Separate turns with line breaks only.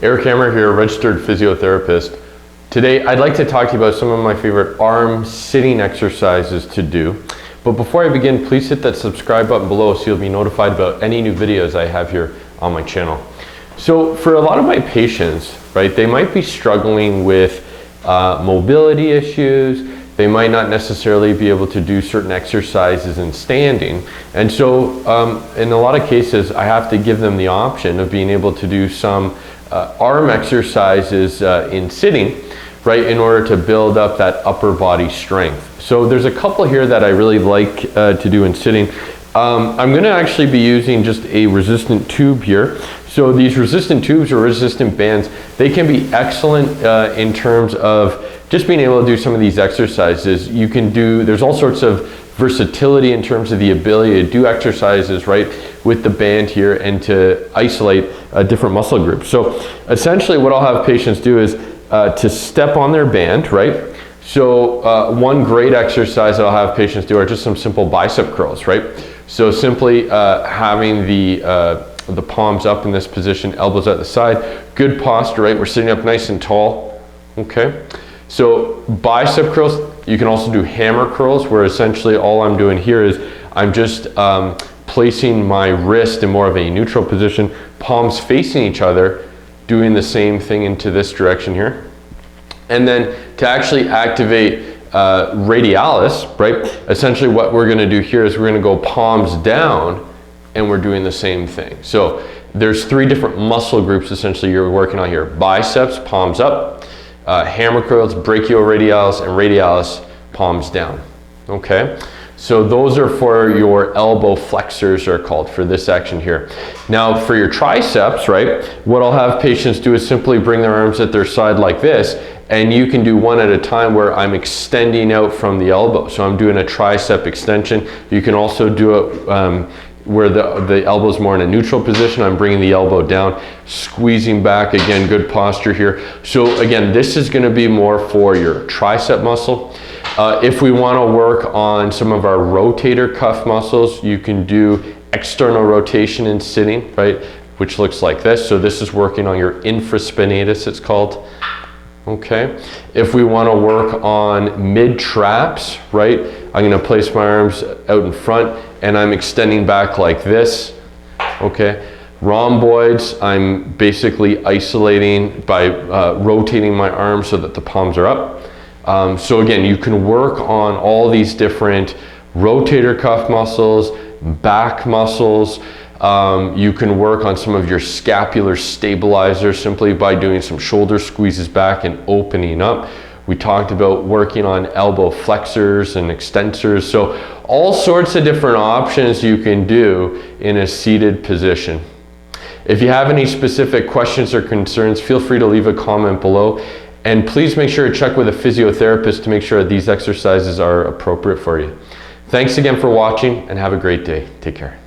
Eric Hammer here, registered physiotherapist. Today I'd like to talk to you about some of my favorite arm sitting exercises to do. But before I begin, please hit that subscribe button below so you'll be notified about any new videos I have here on my channel. So for a lot of my patients, right, they might be struggling with mobility issues. They might not necessarily be able to do certain exercises in standing. And so in a lot of cases, I have to give them the option of being able to do some arm exercises in sitting, right, in order to build up that upper body strength. So there's a couple here that I really like to do in sitting. I'm going to actually be using just a resistant tube here. So these resistant tubes or resistant bands, they can be excellent in terms of just being able to do some of these exercises. You can do, there's all sorts of versatility in terms of the ability to do exercises, right, with the band here and to isolate different muscle groups. So essentially what I'll have patients do is to step on their band, right? So one great exercise that I'll have patients do are just some simple bicep curls, right? So simply having the palms up in this position, elbows at the side, good posture, right? We're sitting up nice and tall, okay? So bicep curls, you can also do hammer curls, where essentially all I'm doing here is I'm just placing my wrist in more of a neutral position, palms facing each other, doing the same thing into this direction here. And then to actually activate radialis, right? Essentially what we're gonna do here is we're gonna go palms down and we're doing the same thing. So there's three different muscle groups essentially you're working on here. Biceps, palms up, hammer curls, brachioradialis, and radialis, palms down, okay? So those are for your elbow flexors are called for this action here. Now for your triceps, right, what I'll have patients do is simply bring their arms at their side like this, and you can do one at a time where I'm extending out from the elbow. So I'm doing a tricep extension. You can also do it where the elbow is more in a neutral position. I'm bringing the elbow down, squeezing back, again, good posture here. So again, this is gonna be more for your tricep muscle. If we wanna work on some of our rotator cuff muscles, you can do external rotation in sitting, right? Which looks like this. So this is working on your infraspinatus, it's called. Okay, if we want to work on mid traps, right, I'm going to place my arms out in front and I'm extending back like this. Okay, rhomboids, I'm basically isolating by rotating my arms so that the palms are up. So again, you can work on all these different rotator cuff muscles, back muscles. You can work on some of your scapular stabilizers simply by doing some shoulder squeezes back and opening up. We talked about working on elbow flexors and extensors. So all sorts of different options you can do in a seated position. If you have any specific questions or concerns, feel free to leave a comment below. And please make sure to check with a physiotherapist to make sure that these exercises are appropriate for you. Thanks again for watching and have a great day. Take care.